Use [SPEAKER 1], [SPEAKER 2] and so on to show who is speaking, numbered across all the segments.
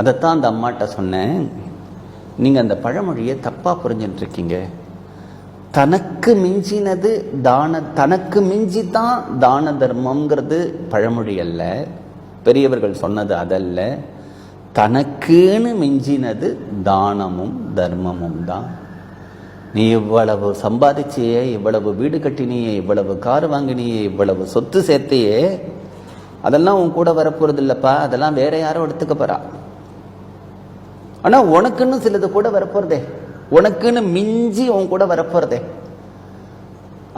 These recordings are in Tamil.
[SPEAKER 1] அதைத்தான் அந்த அம்மாட்ட சொன்னேன். நீங்கள் அந்த பழமொழியை தப்பாக புரிஞ்சுட்டு இருக்கீங்க. தனக்கு மிஞ்சினது தனக்கு மிஞ்சி தான் தான தர்மம்ங்கிறது பழமொழி அல்ல. பெரியவர்கள் சொன்னது அதல்ல. தனக்குன்னு மிஞ்சினது தானமும் தர்மமும் தான். நீ இவ்வளவு சம்பாதிச்சியே, இவ்வளவு வீடு கட்டினியே, இவ்வளவு கார் வாங்கினியே, இவ்வளவு சொத்து சேர்த்தையே, அதெல்லாம் உன் கூட வரப்போறது இல்லப்பா. அதெல்லாம் வேற யாரும் எடுத்துக்க போறா. ஆனா உனக்குன்னு சிலது கூட வரப்போறதே, உனக்குன்னு மிஞ்சி உன் கூட வரப்போறதே.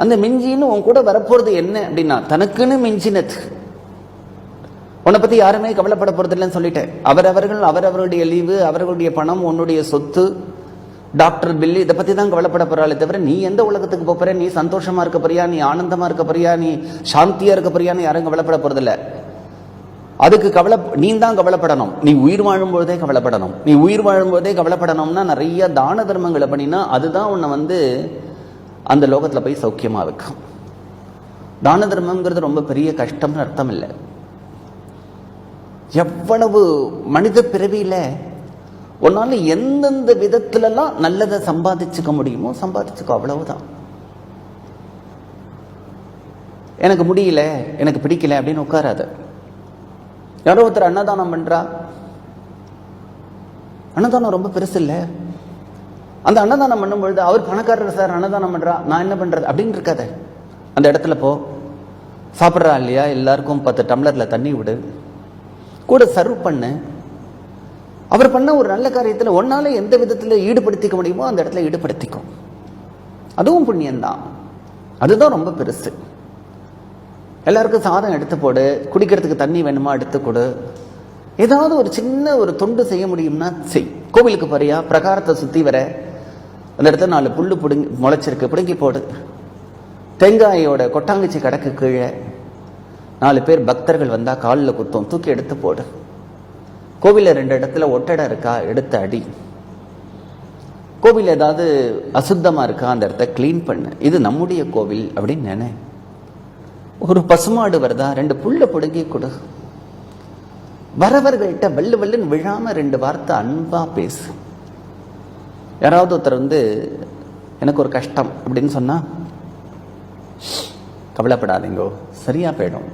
[SPEAKER 1] அந்த மிஞ்சின்னு உன் கூட வரப்போறது என்ன அப்படின்னா தனக்குன்னு மிஞ்சினது. உன்னை பத்தி யாருமே கவலைப்பட போறது இல்லைன்னு சொல்லிட்டேன். அவரவர்களுடைய லீவு, அவர்களுடைய பணம், உன்னுடைய சொத்து, டாக்டர் பில்லு, இதை பத்தி தான் கவலைப்பட போறாளே தவிர நீ எந்த உலகத்துக்கு போற, நீ சந்தோஷமா இருக்க போறியா, நீ ஆனந்தமா இருக்க போறியா, நீ சாந்தியா இருக்க போறியான்னு யாரும் கவலைப்பட போறதில்ல. அதுக்கு நீ தான் கவலைப்படணும். நீ உயிர் வாழும்போதே கவலைப்படணும். நீ உயிர் வாழும்போதே கவலைப்படணும்னா நிறைய தான தர்மங்களை பண்ணினா அதுதான் உன்னை அந்த லோகத்துல போய் சௌக்கியமா வைக்கும். தான தர்மம்ங்கிறது ரொம்ப பெரிய கஷ்டம்னு அர்த்தம் இல்லை. எவ்வளவு மனித பிறவியில உன்னால எந்தெந்த விதத்திலெல்லாம் நல்லதை சம்பாதிச்சுக்க முடியுமோ சம்பாதிச்சுக்கோ, அவ்வளவுதான். எனக்கு முடியல, எனக்கு பிடிக்கல அப்படின்னு உட்காராத. யாரோ ஒருத்தர் அன்னதானம் பண்றா, அன்னதானம் ரொம்ப பெருசு இல்லை. அந்த அன்னதானம் பண்ணும்பொழுது அவர் பணக்காரர் சார், அன்னதானம் பண்றா, நான் என்ன பண்றது அப்படின்னு இருக்காத. அந்த இடத்துல போ, சாப்பிட்றா இல்லையா, எல்லாருக்கும் 10 டம்ளர்ல தண்ணி விடு, கூட சர்வ் பண்ணு. அவர் பண்ண ஒரு நல்ல காரியத்தில் ஒன்னால எந்த விதத்தில் ஈடுபடுத்திக்க முடியுமோ அந்த இடத்துல ஈடுபடுத்திக்கும். அதுவும் புண்ணியம்தான். அதுதான் ரொம்ப பெருசு. எல்லாருக்கும் சாதம் எடுத்து போடு, குடிக்கிறதுக்கு தண்ணி வேணுமா எடுத்து கொடு. ஏதாவது ஒரு சின்ன ஒரு தொண்டு செய்ய முடியும்னா செய். கோவிலுக்கு போறியா, பிரகாரத்தை சுத்தி வர அந்த இடத்துல 4 புல்லு முளைச்சிருக்கு, பிடுங்கி போடு. தேங்காயோட கொட்டாங்குச்சி கடக்கு கீழே 4 பேர் பக்தர்கள் வந்தா காலில் குத்தும், தூக்கி எடுத்து போடு. கோவில 2 இடத்துல ஒட்டடை இருக்கா, எடுத்து அடி. கோவில் ஏதாவது அசுத்தமா இருக்கா, அந்த இடத்த கிளீன் பண்ணு. இது நம்முடைய கோவில் அப்படின்னு நினை. ஒரு பசுமாடு வருதா, 2 புல்ல பிடுங்கி கொடு. வரவர்கள்ட்ட வெள்ளு வெள்ளுன்னு விழாம 2 வார்த்தை அன்பா பேசு. யாராவது ஒருத்தர் எனக்கு ஒரு கஷ்டம் அப்படின்னு சொன்னா, கவலைப்படாதீங்கோ, சரியா போயிடும்.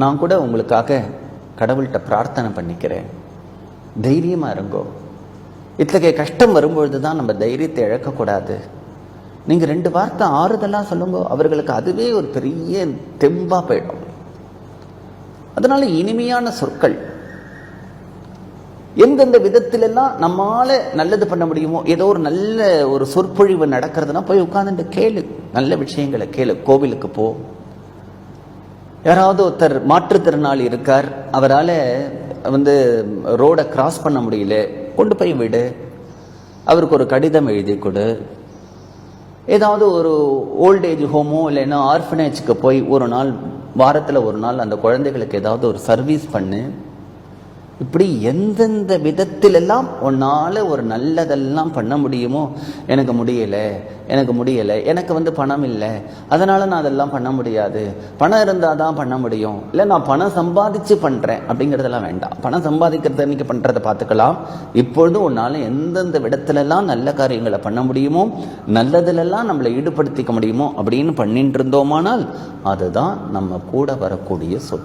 [SPEAKER 1] நான் கூட உங்களுக்காக கடவுள்கிட்ட பிரார்த்தனை பண்ணிக்கிறேன், தைரியமா இருங்கோ. இத்தகைய கஷ்டம் வரும்பொழுது தான் நம்ம தைரியத்தை இழக்கக்கூடாது. நீங்க 2 வார்த்தை ஆறுதலா சொல்லுங்க, அவர்களுக்கு அதுவே ஒரு பெரிய தெம்பா போயிடும். அதனால இனிமையான சொற்கள், எந்தெந்த விதத்திலெல்லாம் நம்மால நல்லது பண்ண முடியுமோ, ஏதோ ஒரு நல்ல ஒரு சொற்பொழிவு நடக்கிறதுனா போய் உட்கார்ந்துட்டு கேளு, நல்ல விஷயங்களை கேளு. கோவிலுக்கு போ. யாராவது ஒருத்தர் மாற்றுத்திறனாளி இருக்கார், அவரால் ரோடை கிராஸ் பண்ண முடியல, கொண்டு போய் விடு. அவருக்கு ஒரு கடிதம் எழுதி கொடு. ஏதாவது ஒரு ஓல்டேஜ் ஹோமோ இல்லைன்னா ஆர்ஃபனேஜுக்கு போய் ஒரு நாள், வாரத்தில் ஒரு நாள் அந்த குழந்தைகளுக்கு ஏதாவது ஒரு சர்வீஸ் பண்ணு. இப்படி எந்தெந்த விதத்திலெல்லாம் உன்னால ஒரு நல்லதெல்லாம் பண்ண முடியுமோ. எனக்கு முடியலை, எனக்கு பணம் இல்லை, அதனால நான் அதெல்லாம் பண்ண முடியாது, பணம் இருந்தால் தான் பண்ண முடியும், இல்லை நான் பணம் சம்பாதிச்சு பண்றேன் அப்படிங்கிறதெல்லாம் வேண்டாம். பணம் சம்பாதிக்கிறது அன்னைக்கு பண்றதை பார்த்துக்கலாம். இப்பொழுது உன்னால எந்தெந்த விதத்திலெல்லாம் நல்ல காரியங்களை பண்ண முடியுமோ, நல்லதிலெல்லாம் நம்மளை ஈடுபடுத்திக்க முடியுமோ அப்படின்னு பண்ணிட்டு இருந்தோமானால் அதுதான் நம்ம கூட வரக்கூடிய சொத்து.